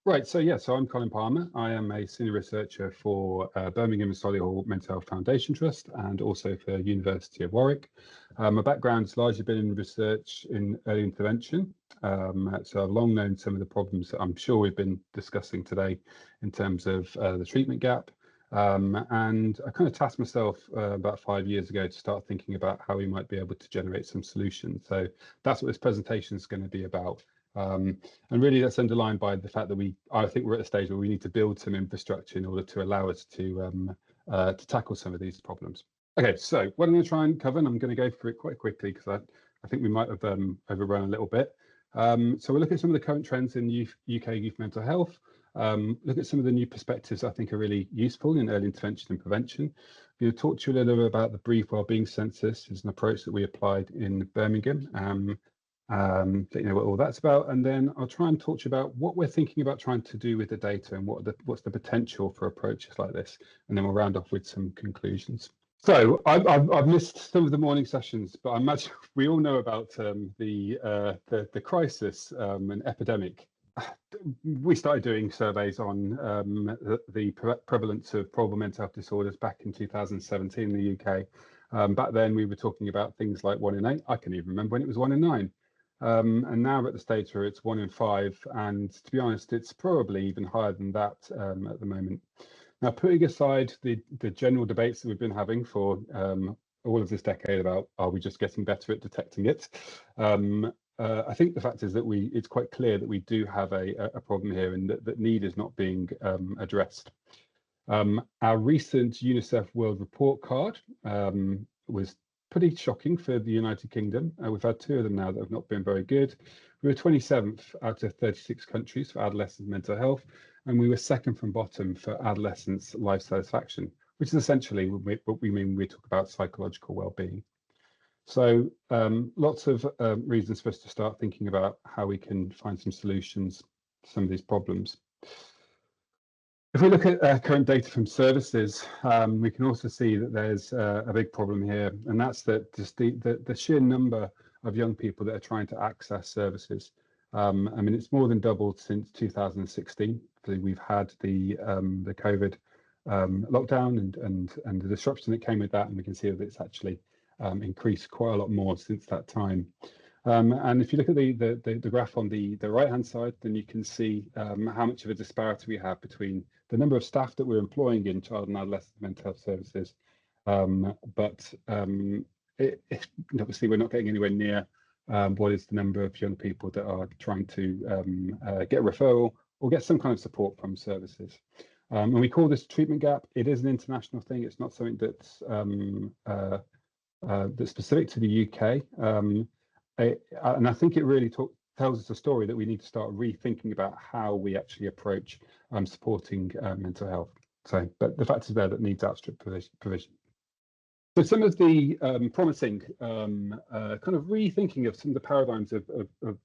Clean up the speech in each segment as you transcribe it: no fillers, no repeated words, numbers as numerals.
Right, so I'm Colin Palmer. I am a senior researcher for Birmingham and Solihull Mental Health Foundation Trust and also for University of Warwick. My background's largely been in research in early intervention. So I've long known some of the problems that I'm sure we've been discussing today in terms of the treatment gap. And I kind of tasked myself about 5 years ago to start thinking about how we might be able to generate some solutions. So that's what this presentation is going to be about. And really that's underlined by the fact that I think we're at a stage where we need to build some infrastructure in order to allow us to tackle some of these problems. Okay, so what I'm going to try and cover, and I'm going to go through it quite quickly because I think we might have overrun a little bit. So we'll look at some of the current trends in UK youth mental health, look at some of the new perspectives I think are really useful in early intervention and prevention. We'll talk to you a little bit about the brief wellbeing census. It's an approach that we applied in Birmingham. You know what all that's about, and then I'll try and talk to you about what we're thinking about trying to do with the data and what's the potential for approaches like this, and then we'll round off with some conclusions. So I've missed some of the morning sessions, but I imagine we all know about the crisis and epidemic. We started doing surveys on the prevalence of probable mental health disorders back in 2017 in the UK. Back then we were talking about things like 1 in 8. I can even remember when it was 1 in 9. And now we're at the stage where it's 1 in 5, and to be honest, it's probably even higher than that at the moment. Now, putting aside the general debates that we've been having for all of this decade about are we just getting better at detecting it, I think the fact is that it's quite clear that we do have a problem here, and that need is not being addressed. Our recent UNICEF World Report Card was pretty shocking for the United Kingdom. We've had 2 of them now that have not been very good. We were 27th out of 36 countries for adolescent mental health, and we were second from bottom for adolescents' life satisfaction, which is essentially what we mean when we talk about psychological well-being. So lots of reasons for us to start thinking about how we can find some solutions to some of these problems. If we look at current data from services, we can also see that there's a big problem here, and that's that just the sheer number of young people that are trying to access services. I mean, it's more than doubled since 2016. So we've had the COVID lockdown and the disruption that came with that, and we can see that it's actually increased quite a lot more since that time. And if you look at the graph on the right-hand side, then you can see how much of a disparity we have between the number of staff that we're employing in child and adolescent mental health services. But obviously, we're not getting anywhere near what is the number of young people that are trying to get a referral or get some kind of support from services. And we call this treatment gap. It is an international thing. It's not something that's specific to the UK. And I think it really tells us a story that we need to start rethinking about how we actually approach supporting mental health. So, but the fact is there that needs outstrip provision. So some of the promising kind of rethinking of some of the paradigms of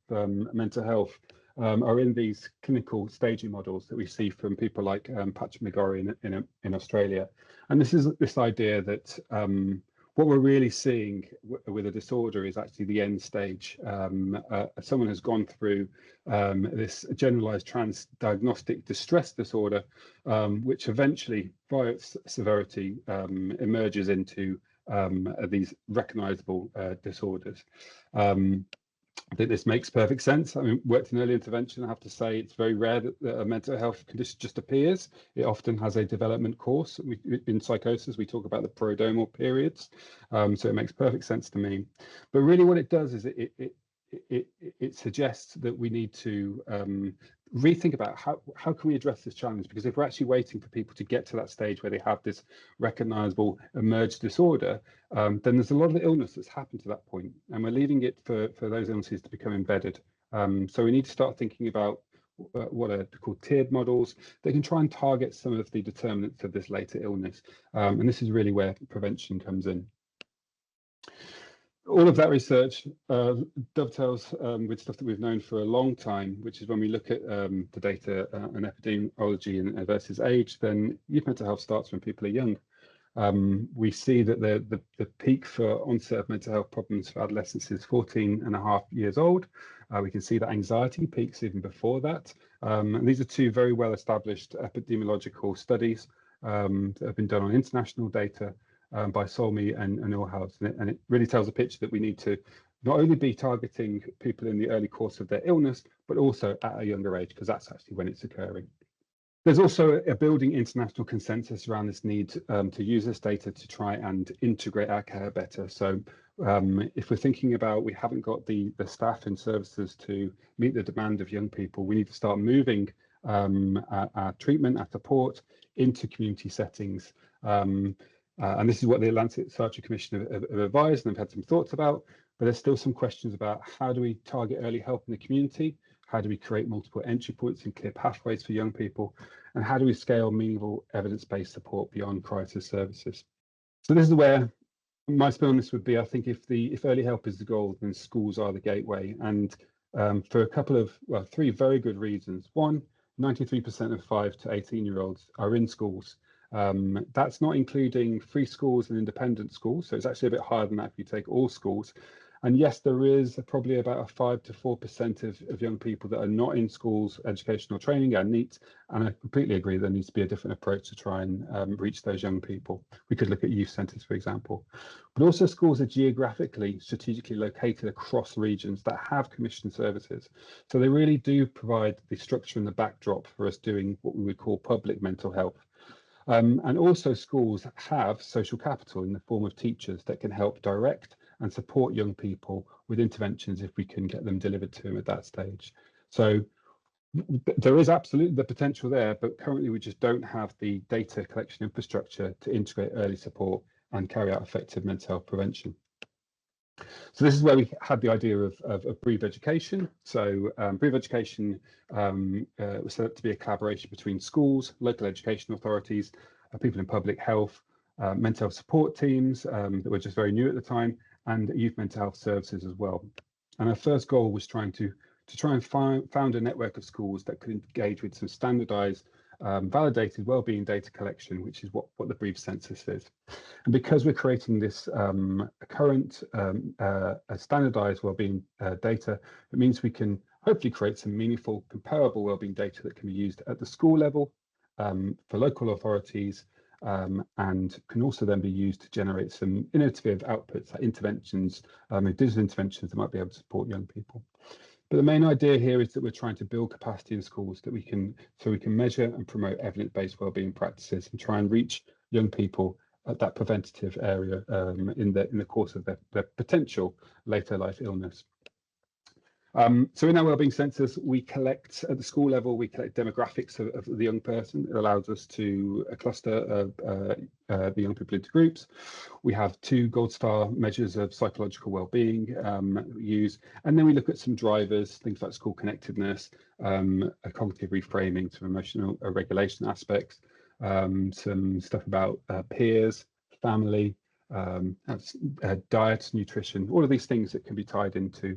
mental health are in these clinical staging models that we see from people like Patrick McGorry in Australia. And this is this idea that what we're really seeing with a disorder is actually the end stage. Someone has gone through this generalized transdiagnostic distress disorder, which eventually, via its severity, emerges into these recognizable disorders. I think this makes perfect sense. I mean, worked in early intervention, I have to say it's very rare that a mental health condition just appears. It often has a development course. In psychosis, we talk about the prodromal periods. So it makes perfect sense to me. But really what it does is it suggests that we need to rethink about how can we address this challenge, because if we're actually waiting for people to get to that stage where they have this recognizable emerged disorder, then there's a lot of illness that's happened to that point, and we're leaving it for those illnesses to become embedded. So we need to start thinking about what are called tiered models that can try and target some of the determinants of this later illness, and this is really where prevention comes in. All of that research dovetails with stuff that we've known for a long time, which is when we look at the data and epidemiology versus age, then youth mental health starts when people are young. We see that the peak for onset of mental health problems for adolescents is 14.5 years old. We can see that anxiety peaks even before that. And these are two very well established epidemiological studies that have been done on international data by Solmi and Illhouse, and it really tells a picture that we need to not only be targeting people in the early course of their illness, but also at a younger age, because that's actually when it's occurring. There's also a building international consensus around this need to use this data to try and integrate our care better. So if we're thinking about we haven't got the staff and services to meet the demand of young people, we need to start moving our treatment, our support into community settings. And this is what the Atlantic Psychiatry Commission have advised and have had some thoughts about, but there's still some questions about how do we target early help in the community? How do we create multiple entry points and clear pathways for young people? And how do we scale meaningful evidence-based support beyond crisis services? So this is where my spin on this would be, I think if early help is the goal, then schools are the gateway. And for a couple of, well, three very good reasons. One, 93% of 5 to 18-year-olds are in schools. That's not including free schools and independent schools. So it's actually a bit higher than that if you take all schools. And yes, there is probably about a 5 to 4% of young people that are not in schools, educational training and NEET. And I completely agree there needs to be a different approach to try and reach those young people. We could look at youth centres, for example. But also schools are geographically, strategically located across regions that have commissioned services. So they really do provide the structure and the backdrop for us doing what we would call public mental health. And also schools have social capital in the form of teachers that can help direct and support young people with interventions if we can get them delivered to them at that stage. So there is absolutely the potential there, but currently we just don't have the data collection infrastructure to integrate early support and carry out effective mental health prevention. So this is where we had the idea of Breathe Education. So Breathe Education was set up to be a collaboration between schools, local education authorities, people in public health, mental health support teams that were just very new at the time, and youth mental health services as well. And our first goal was try and found a network of schools that could engage with some standardized, validated wellbeing data collection, which is what the Breathe census is. And because we're creating this current standardized wellbeing data, it means we can hopefully create some meaningful, comparable wellbeing data that can be used at the school level for local authorities, and can also then be used to generate some innovative outputs, like interventions, digital interventions that might be able to support young people. But the main idea here is that we're trying to build capacity in schools so we can measure and promote evidence-based wellbeing practices and try and reach young people at that preventative area in the course of their potential later life illness. So in our wellbeing census, we collect at the school level, we collect demographics of the young person. It allows us to cluster the young people into groups. We have 2 gold star measures of psychological wellbeing that we use, and then we look at some drivers, things like school connectedness, a cognitive reframing, some emotional regulation aspects, some stuff about peers, family, diet, nutrition, all of these things that can be tied into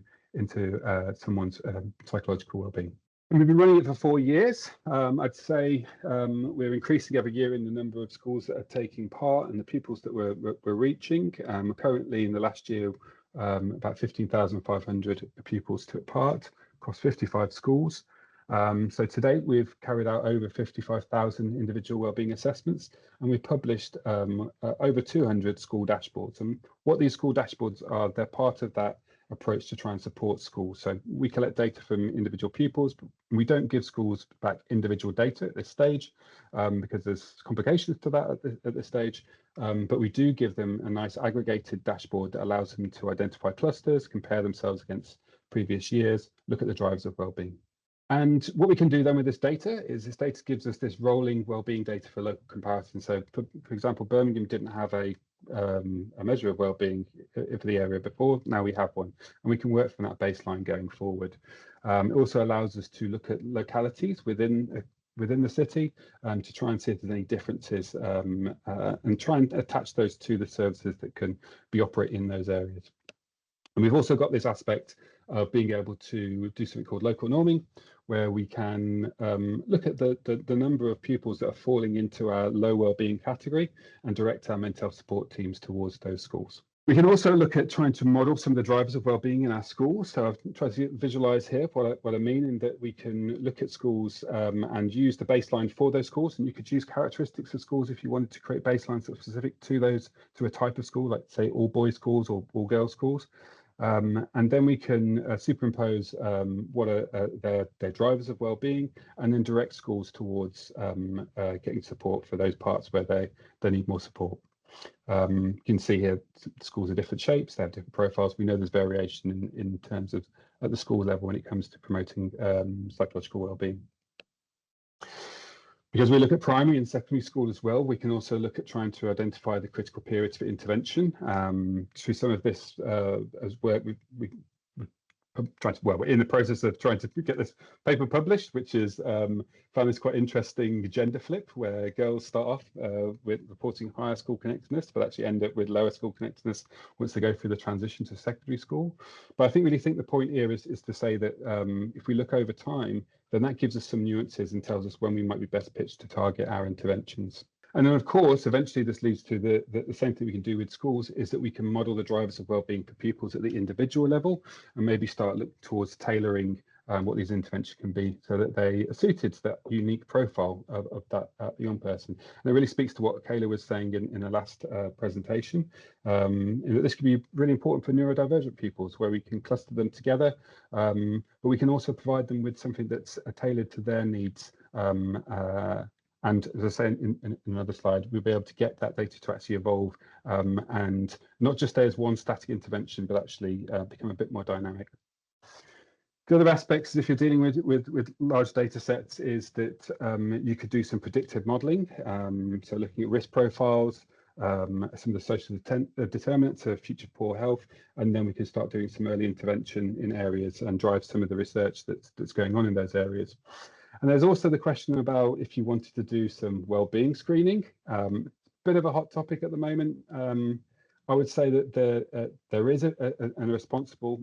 someone's psychological well-being. And we've been running it for 4 years. I'd say we're increasing every year in the number of schools that are taking part and the pupils that we're reaching. Currently, in the last year, about 15,500 pupils took part across 55 schools. So to date, we've carried out over 55,000 individual wellbeing assessments, and we've published over 200 school dashboards. And what these school dashboards are, they're part of that approach to try and support schools. So we collect data from individual pupils, but we don't give schools back individual data at this stage because there's complications to that at this stage. But we do give them a nice aggregated dashboard that allows them to identify clusters, compare themselves against previous years, look at the drivers of wellbeing. And what we can do then with this data is this data gives us this rolling wellbeing data for local comparison. So for example, Birmingham didn't have a measure of wellbeing for the area before. Now we have one, and we can work from that baseline going forward. It also allows us to look at localities within the city to try and see if there's any differences and try and attach those to the services that can be operating in those areas. And we've also got this aspect of being able to do something called local norming, where we can look at the number of pupils that are falling into our low wellbeing category and direct our mental health support teams towards those schools. We can also look at trying to model some of the drivers of wellbeing in our schools. So I've tried to visualize here what I mean, in that we can look at schools and use the baseline for those schools. And you could use characteristics of schools if you wanted to create baselines that are specific to those, to a type of school, like say all boys schools or all girls schools. And then we can superimpose what are their drivers of wellbeing, and then direct schools towards getting support for those parts where they need more support. You can see here schools are different shapes, they have different profiles. We know there's variation in terms of at the school level when it comes to promoting psychological wellbeing. Because we look at primary and secondary school as well, we can also look at trying to identify the critical periods for intervention. Through some of this as work, we're in the process of trying to get this paper published, which is found this quite interesting gender flip, where girls start off with reporting higher school connectedness, but actually end up with lower school connectedness once they go through the transition to secondary school. But I really think the point here is to say that if we look over time, then that gives us some nuances and tells us when we might be best pitched to target our interventions. And then, of course, eventually this leads to the same thing we can do with schools, is that we can model the drivers of wellbeing for pupils at the individual level, and maybe start looking towards tailoring what these interventions can be, so that they are suited to that unique profile of that young person. And it really speaks to what Kayla was saying in the last presentation. This could be really important for neurodivergent pupils, where we can cluster them together, but we can also provide them with something that's tailored to their needs. And as I say in another slide, we'll be able to get that data to actually evolve and not just stay as one static intervention, but actually become a bit more dynamic. The other aspects, if you're dealing with large data sets, is that you could do some predictive modelling. So looking at risk profiles, some of the social determinants of future poor health, and then we can start doing some early intervention in areas and drive some of the research that's going on in those areas. And there's also the question about if you wanted to do some wellbeing screening. Bit of a hot topic at the moment. I would say that there is a responsible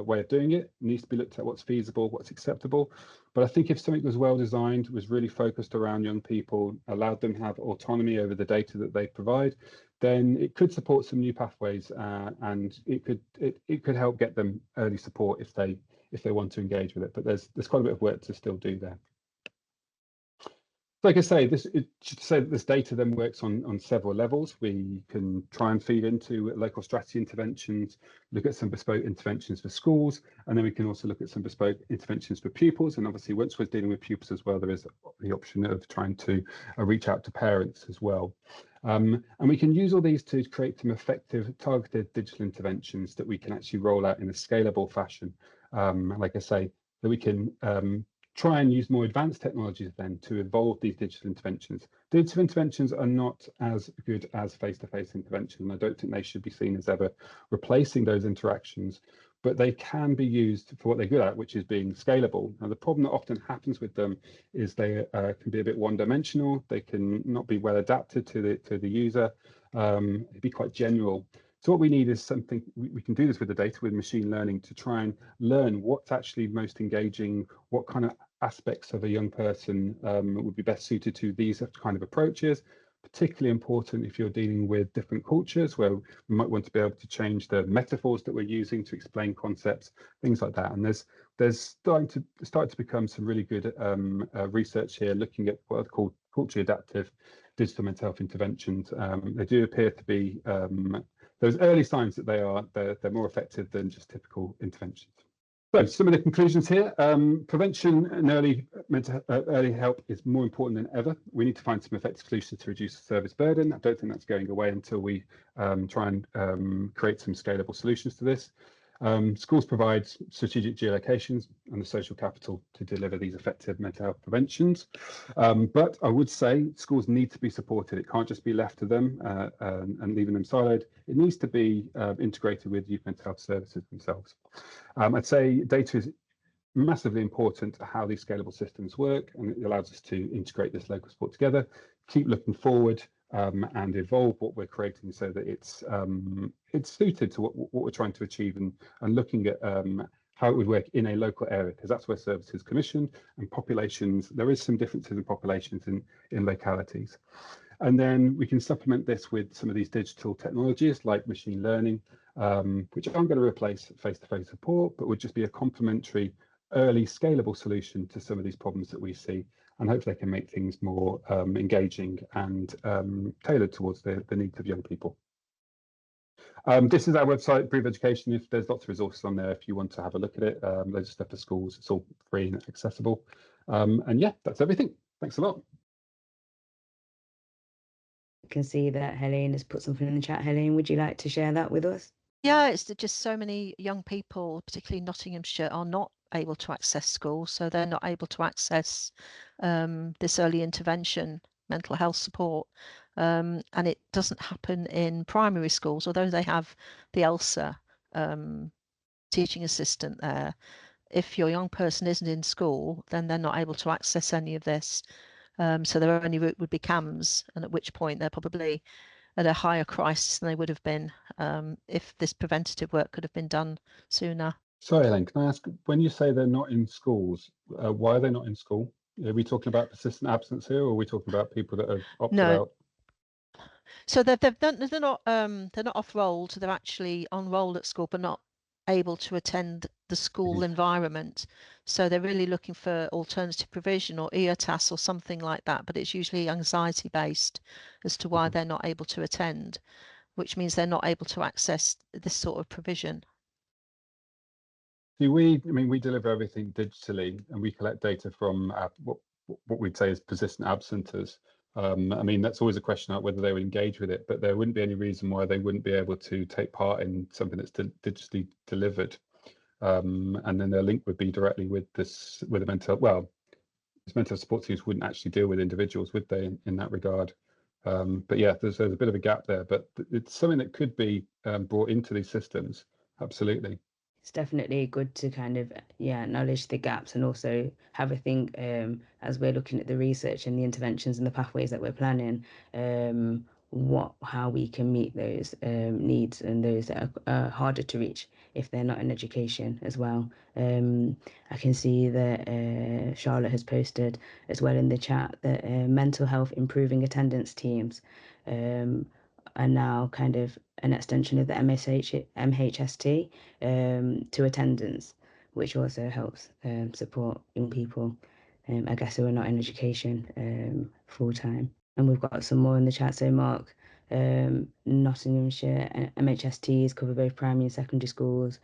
way of doing it. It needs to be looked at what's feasible, what's acceptable. But I think if something was well designed, was really focused around young people, allowed them to have autonomy over the data that they provide, then it could support some new pathways, and it could help get them early support if they want to engage with it. But there's quite a bit of work to still do there. Like I say, this data then works on several levels. We can try and feed into local strategy interventions, look at some bespoke interventions for schools, and then we can also look at some bespoke interventions for pupils. And obviously, once we're dealing with pupils as well, there is the option of trying to reach out to parents as well. And we can use all these to create some effective targeted digital interventions that we can actually roll out in a scalable fashion. Like I say, that we can try and use more advanced technologies then to evolve these digital interventions. Digital interventions are not as good as face-to-face intervention. I don't think they should be seen as ever replacing those interactions, but they can be used for what they're good at, which is being scalable. Now, the problem that often happens with them is they can be a bit one-dimensional. They can not be well adapted to the user. It'd be quite general. So what we need is something, we can do this with the data, with machine learning, to try and learn what's actually most engaging, what kind of aspects of a young person would be best suited to these kind of approaches. Particularly important if you're dealing with different cultures, where we might want to be able to change the metaphors that we're using to explain concepts, things like that. And there's starting to become some really good research here, looking at what are called culturally adaptive digital mental health interventions. They do appear to be those early signs that they're more effective than just typical interventions. So some of the conclusions here: prevention and early help is more important than ever. We need to find some effective solutions to reduce the service burden. I don't think that's going away until we try and create some scalable solutions to this. Schools provide strategic geolocations and the social capital to deliver these effective mental health preventions. But I would say schools need to be supported. It can't just be left to them and leaving them siloed. It needs to be integrated with youth mental health services themselves. I'd say data is massively important to how these scalable systems work, and it allows us to integrate this local support together, keep looking forward, and evolve what we're creating so that it's suited to what we're trying to achieve, and looking at how it would work in a local area, because that's where services commissioned, and populations, there is some differences in populations in localities. And then we can supplement this with some of these digital technologies like machine learning, which aren't going to replace face-to-face support, but would just be a complementary, early, scalable solution to some of these problems that we see. And hopefully they can make things more engaging and tailored towards the needs of young people. This is our website, Improve Education. If there's lots of resources on there, if you want to have a look at it, loads of stuff for schools. It's all free and accessible. And yeah, that's everything. Thanks a lot. You can see that Helene has put something in the chat. Helene, would you like to share that with us? Yeah, it's just so many young people, particularly Nottinghamshire, are not able to access school, so they're not able to access this early intervention mental health support, and it doesn't happen in primary schools, although they have the ELSA teaching assistant there. If your young person isn't in school, then they're not able to access any of this, so their only route would be CAMHS, and at which point they're probably at a higher crisis than they would have been if this preventative work could have been done sooner. Sorry, Helen, can I ask, when you say they're not in schools, why are they not in school? Are we talking about persistent absence here, or are we talking about people that have opted out? So they're not off-rolled, they're actually on roll at school, but not able to attend the school environment. So they're really looking for alternative provision or EOTAS or something like that, but it's usually anxiety based as to why they're not able to attend, which means they're not able to access this sort of provision. See, we deliver everything digitally, and we collect data from what we'd say is persistent absenters. That's always a question about whether they would engage with it, but there wouldn't be any reason why they wouldn't be able to take part in something that's digitally delivered. And then their link would be directly with this, with a mental support teams wouldn't actually deal with individuals, would they, in that regard? But yeah, there's a bit of a gap there, but it's something that could be brought into these systems. Absolutely. It's definitely good to kind of acknowledge the gaps and also have a think as we're looking at the research and the interventions and the pathways that we're planning, how we can meet those needs and those that are harder to reach if they're not in education as well. I can see that Charlotte has posted as well in the chat that mental health improving attendance teams are now kind of an extension of the MHST to attendance, which also helps support young people, I guess, who are not in education full time. And we've got some more in the chat. So Mark, Nottinghamshire MHSTs cover both primary and secondary schools,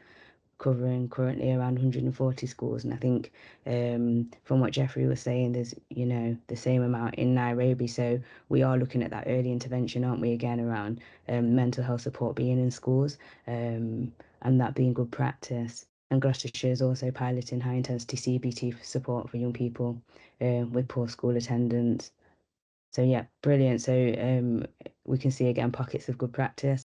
covering currently around 140 schools. And I think from what Jeffrey was saying, there's, the same amount in Nairobi. So we are looking at that early intervention, aren't we, again, around mental health support being in schools and that being good practice. And Gloucestershire is also piloting high intensity CBT support for young people with poor school attendance. So yeah, brilliant. So we can see again pockets of good practice.